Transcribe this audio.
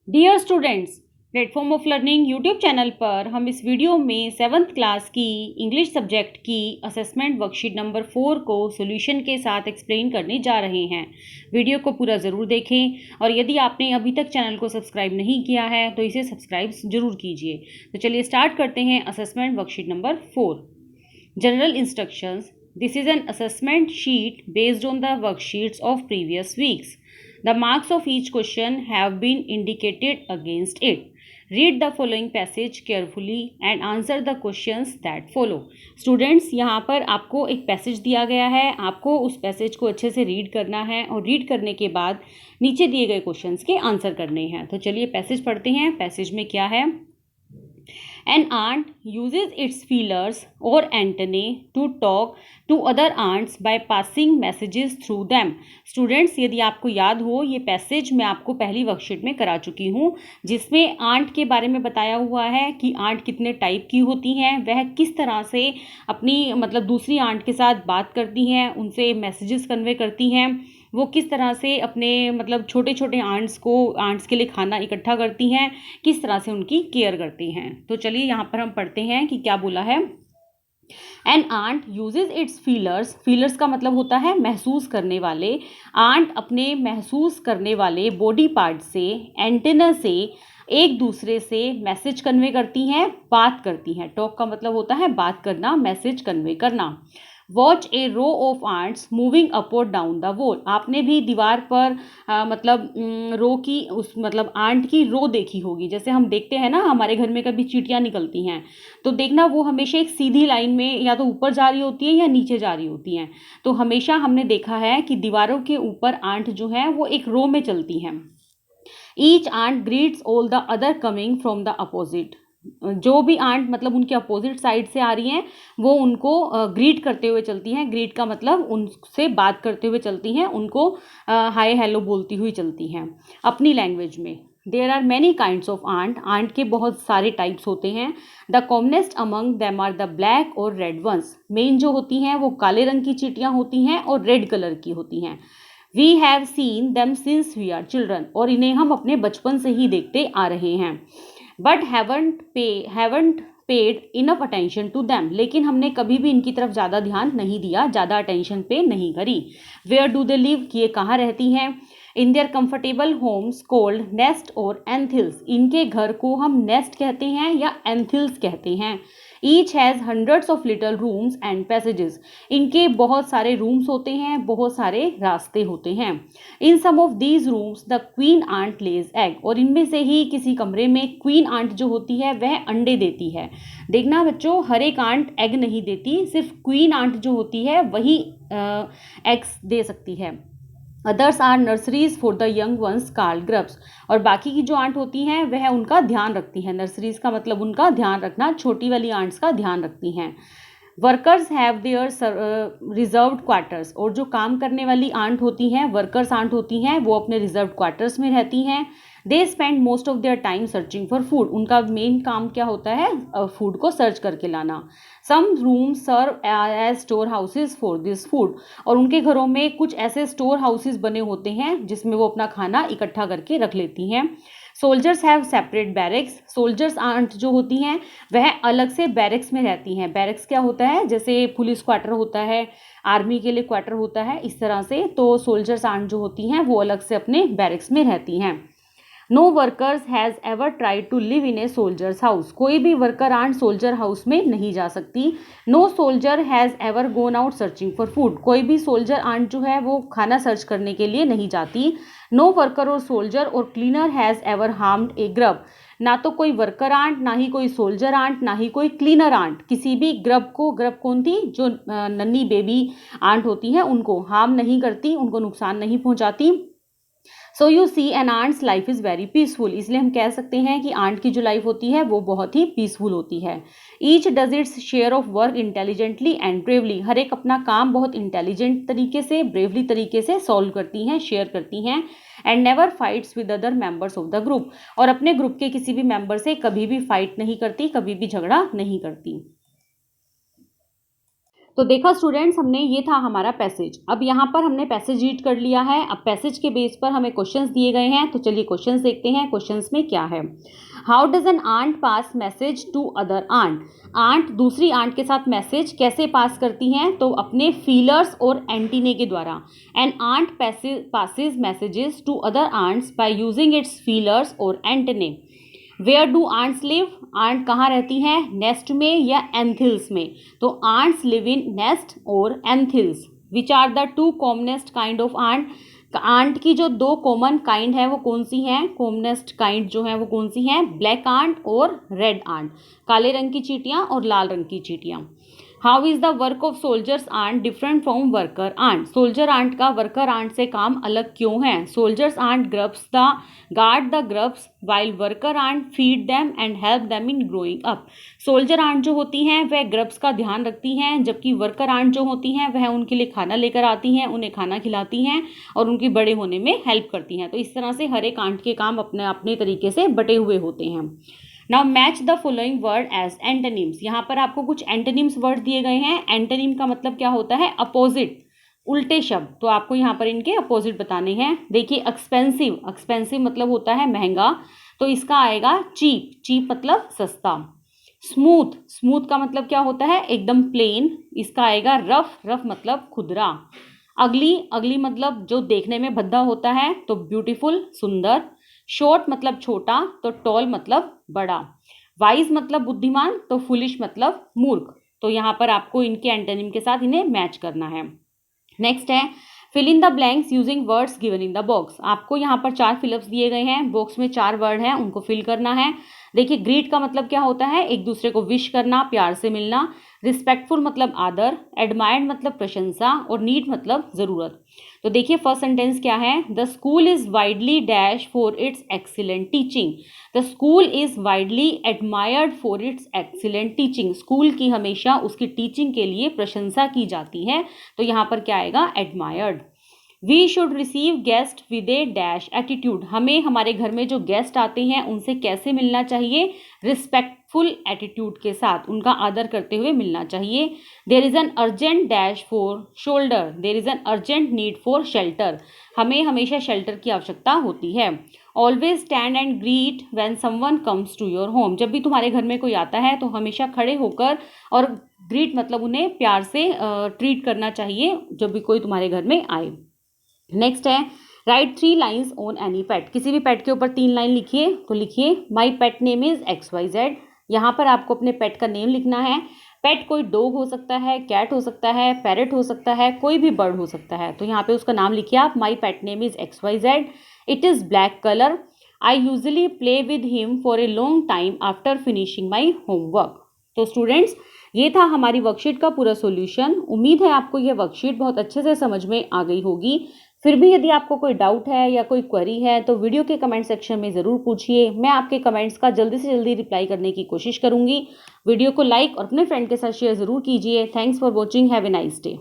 Dear students, platform of learning YouTube channel पर हम इस वीडियो में 7th क्लास की इंग्लिश सब्जेक्ट की असेसमेंट वर्कशीट नंबर 4 को सॉल्यूशन के साथ एक्सप्लेन करने जा रहे हैं। वीडियो को पूरा ज़रूर देखें और यदि आपने अभी तक चैनल को सब्सक्राइब नहीं किया है तो इसे सब्सक्राइब ज़रूर कीजिए। तो चलिए स्टार्ट करते हैं assessment worksheet number 4। General instructions. This is an assessment sheet based on the worksheets of previous weeks. The marks of each question have been indicated against it. Read the following passage carefully and answer the questions that follow. Students, यहाँ पर आपको एक passage दिया गया है, आपको उस passage को अच्छे से रीड करना है और रीड करने के बाद नीचे दिए गए क्वेश्चंस के आंसर करने हैं। तो चलिए पैसेज पढ़ते हैं। पैसेज में क्या है? An ant uses its feelers or antennae to talk to other ants by passing messages through them. Students, यदि आपको याद हो, ये पैसेज मैं आपको पहली वर्कशीट में करा चुकी हूँ, जिसमें आंट के बारे में बताया हुआ है कि आंट कितने टाइप की होती हैं, वह किस तरह से अपनी दूसरी आंट के साथ बात करती हैं, उनसे मैसेजेस कन्वे करती हैं, वो किस तरह से अपने छोटे छोटे आंट्स के लिए खाना इकट्ठा करती हैं, किस तरह से उनकी केयर करती हैं। तो चलिए यहाँ पर हम पढ़ते हैं कि क्या बोला है। An ant uses its feelers. Feelers का मतलब होता है महसूस करने वाले। आंट अपने महसूस करने वाले बॉडी पार्ट से, एंटेना से एक दूसरे से मैसेज कन्वे करती हैं, बात करती हैं। टॉक का मतलब होता है बात करना, मैसेज कन्वे करना। Watch a row of ants moving up और डाउन द वॉल। आपने भी दीवार पर रो की आंट की रो देखी होगी। जैसे हम देखते हैं ना, हमारे घर में कभी चींटियां निकलती हैं तो देखना वो हमेशा एक सीधी लाइन में या तो ऊपर जा रही होती है या नीचे जा रही होती हैं। तो हमेशा हमने देखा है कि दीवारों के ऊपर आंट जो है वो एक रो में चलती हैं। Each ant greets all the other coming from the opposite. जो भी आंट उनके अपोजिट साइड से आ रही हैं वो उनको ग्रीट करते हुए चलती हैं। ग्रीट का मतलब उनसे बात करते हुए चलती हैं, उनको हाय हेलो बोलती हुई चलती हैं अपनी लैंग्वेज में। There are many kinds of ant. Ant के बहुत सारे टाइप्स होते हैं। The commonest among them are the black और रेड वंस। मेन जो होती हैं वो काले रंग की चींटियां होती हैं और रेड कलर की होती हैं। We have seen them since we are children. और इन्हें हम अपने बचपन से ही देखते आ रहे हैं। But haven't paid enough attention to them. लेकिन हमने कभी भी इनकी तरफ ज़्यादा ध्यान नहीं दिया, ज़्यादा अटेंशन पे नहीं करी। वेयर डू दे लिव, कि ये कहाँ रहती हैं। In their comfortable homes called nest और एंथिल्स। इनके घर को हम नेस्ट कहते हैं या एंथिल्स कहते हैं। Each has hundreds of little rooms and passages. इनके बहुत सारे रूम्स होते हैं, बहुत सारे रास्ते होते हैं। In some of these rooms the queen ant lays egg. और इनमें से ही किसी कमरे में क्वीन आंट जो होती है वह अंडे देती है। देखना बच्चों, हर एक आंट एग नहीं देती, सिर्फ क्वीन आंट जो होती है वही एग्स दे सकती है। Others are nurseries for the young ones called grubs. और बाकी की जो आंट होती हैं वह उनका ध्यान रखती हैं। नर्सरीज का मतलब उनका ध्यान रखना, छोटी वाली आंट्स का ध्यान रखती हैं। Workers have their reserved quarters. और जो काम करने वाली आंट होती हैं, वर्कर्स आंट होती हैं, वो अपने रिजर्व्ड क्वार्टर्स में रहती हैं। They spend most of their time searching for food. उनका मेन काम क्या होता है? फूड को सर्च करके लाना। Some room serve as store houses for this food. और उनके घरों में कुछ ऐसे स्टोर हाउसेज बने होते हैं जिसमें वो अपना खाना इकट्ठा करके रख लेती हैं। Soldiers have separate barracks. Soldiers ant जो होती हैं वह अलग से बैरक्स में रहती हैं। बैरक्स क्या होता है? जैसे पुलिस क्वार्टर होता है, आर्मी के लिए क्वार्टर होता है, इस तरह से। तो सोल्जर्स आंट जो होती हैं वो अलग से अपने बैरक्स में रहती हैं। No workers has ever tried to live in a soldiers house. कोई भी वर्कर आंट सोल्जर हाउस में नहीं जा सकती। No soldier has ever gone out searching for food. कोई भी सोल्जर आंट जो है वो खाना सर्च करने के लिए नहीं जाती। नो वर्कर और सोल्जर और cleaner has ever harmed A grub. ना तो कोई वर्कर आंट, ना ही कोई सोल्जर आंट, ना ही कोई क्लीनर आंट किसी भी ग्रब को, ग्रब कौन थी? जो नन्ही बेबी आंट होती हैं, उनको हार्म नहीं करती, उनको नुकसान नहीं पहुंचाती। So you see an ant's life is very peaceful. इसलिए हम कह सकते हैं कि आंट की जो लाइफ होती है वो बहुत ही पीसफुल होती है। Each does its share of work intelligently and bravely. हर एक अपना काम बहुत इंटेलिजेंट तरीके से, ब्रेवली तरीके से सॉल्व करती हैं, शेयर करती हैं। And never fights with other members of the group. और अपने ग्रुप के किसी भी मेंबर से कभी भी फाइट नहीं करती, कभी भी झगड़ा नहीं करती। तो देखा स्टूडेंट्स, हमने ये था हमारा पैसेज। अब यहाँ पर हमने पैसेज रीड कर लिया है। अब पैसेज के बेस पर हमें क्वेश्चंस दिए गए हैं, तो चलिए क्वेश्चंस देखते हैं। क्वेश्चंस में क्या है? How does an ant pass message to other ant? Ant दूसरी आंट के साथ मैसेज कैसे पास करती हैं? तो अपने फीलर्स और एंटीने के द्वारा। An ant passes messages to other ants by using its feelers और antennae. Where do ants live? Ant कहाँ रहती हैं? नेस्ट में या एंथिल्स में? तो आंट्स लिव इन नेस्ट और anthills. Which are the two commonest kind of ant? Ant की जो दो कॉमन काइंड है वो कौन सी हैं? कॉमनेस्ट काइंड जो है वो कौन सी हैं? ब्लैक आंट और रेड आंट। काले रंग की चींटियां और लाल रंग की चींटियां। How is the work of soldiers ant different from worker ant? Soldier ant का वर्कर आंट से काम अलग क्यों है? Soldiers ant grubs the guard the grubs while worker ant feed them and help them in growing up. Soldier ant जो होती हैं वह ग्रब्स का ध्यान रखती हैं, जबकि वर्कर आंट जो होती हैं वह उनके लिए खाना लेकर आती हैं, उन्हें खाना खिलाती हैं और उनकी बड़े होने में हेल्प करती हैं। तो इस तरह से हर एक आंट के काम अपने अपने तरीके से बटे हुए होते हैं। Now match the following word as antonyms. यहाँ पर आपको कुछ एंटोनिम्स वर्ड दिए गए हैं। एंटोनिम का मतलब क्या होता है? अपोजिट, उल्टे शब्द। तो आपको यहाँ पर इनके अपोजिट बताने हैं। देखिए, एक्सपेंसिव, एक्सपेंसिव मतलब होता है महंगा, तो इसका आएगा चीप, चीप मतलब सस्ता। स्मूथ, स्मूथ का मतलब क्या होता है? एकदम प्लेन, इसका आएगा रफ, रफ मतलब खुरदरा। अगली, अगली मतलब जो देखने में भद्दा होता है, तो ब्यूटीफुल सुंदर। शॉर्ट मतलब छोटा, तो टॉल मतलब बड़ा। वाइज मतलब बुद्धिमान, तो फुलिश मतलब मूर्ख। तो यहाँ पर आपको इनके एंटोनिम के साथ इन्हें मैच करना है। नेक्स्ट है fill in the blanks using words given in the box. आपको यहाँ पर 4 फिलअप्स दिए गए हैं। बॉक्स में 4 वर्ड हैं, उनको फिल करना है। देखिए, ग्रीट का मतलब क्या होता है? एक दूसरे को विश करना, प्यार से मिलना। रिस्पेक्टफुल मतलब आदर। एडमायर्ड मतलब प्रशंसा और नीड मतलब ज़रूरत। तो देखिए, फर्स्ट सेंटेंस क्या है? The school is widely dash for its excellent teaching. The school is widely admired for its excellent teaching. School की हमेशा उसकी टीचिंग के लिए प्रशंसा की जाती है। तो यहाँ पर क्या आएगा? Admired. We should receive guest with a dash attitude. हमें हमारे घर में जो गेस्ट आते हैं उनसे कैसे मिलना चाहिए? रिस्पेक्टफुल एटीट्यूड के साथ, उनका आदर करते हुए मिलना चाहिए। There is an urgent dash for shoulder. There is an urgent need for shelter. हमें हमेशा शेल्टर की आवश्यकता होती है। Always stand and greet when someone comes to your home. जब भी तुम्हारे घर में कोई आता है तो हमेशा खड़े होकर और ग्रीट मतलब उन्हें प्यार से ट्रीट करना चाहिए जब भी कोई तुम्हारे घर में आए। नेक्स्ट है राइट 3 लाइन्स ऑन एनी पेट। किसी भी पेट के ऊपर 3 लाइन लिखिए। तो लिखिए माई पेट नेम इज XYZ। यहाँ पर आपको अपने पेट का नेम लिखना है। पेट कोई डॉग हो सकता है, कैट हो सकता है, पैरट हो सकता है, कोई भी बर्ड हो सकता है। तो यहाँ पे उसका नाम लिखिए आप। My pet name is XYZ। It is black colour. I usually play with him for a long time after finishing my homework. तो स्टूडेंट्स, ये था हमारी वर्कशीट का पूरा सॉल्यूशन। उम्मीद है आपको ये वर्कशीट बहुत अच्छे से समझ में आ गई होगी। फिर भी यदि आपको कोई डाउट है या कोई क्वेरी है तो वीडियो के कमेंट सेक्शन में ज़रूर पूछिए। मैं आपके कमेंट्स का जल्दी से जल्दी रिप्लाई करने की कोशिश करूंगी। वीडियो को लाइक और अपने फ्रेंड के साथ शेयर ज़रूर कीजिए। Thanks for watching. Have a nice day.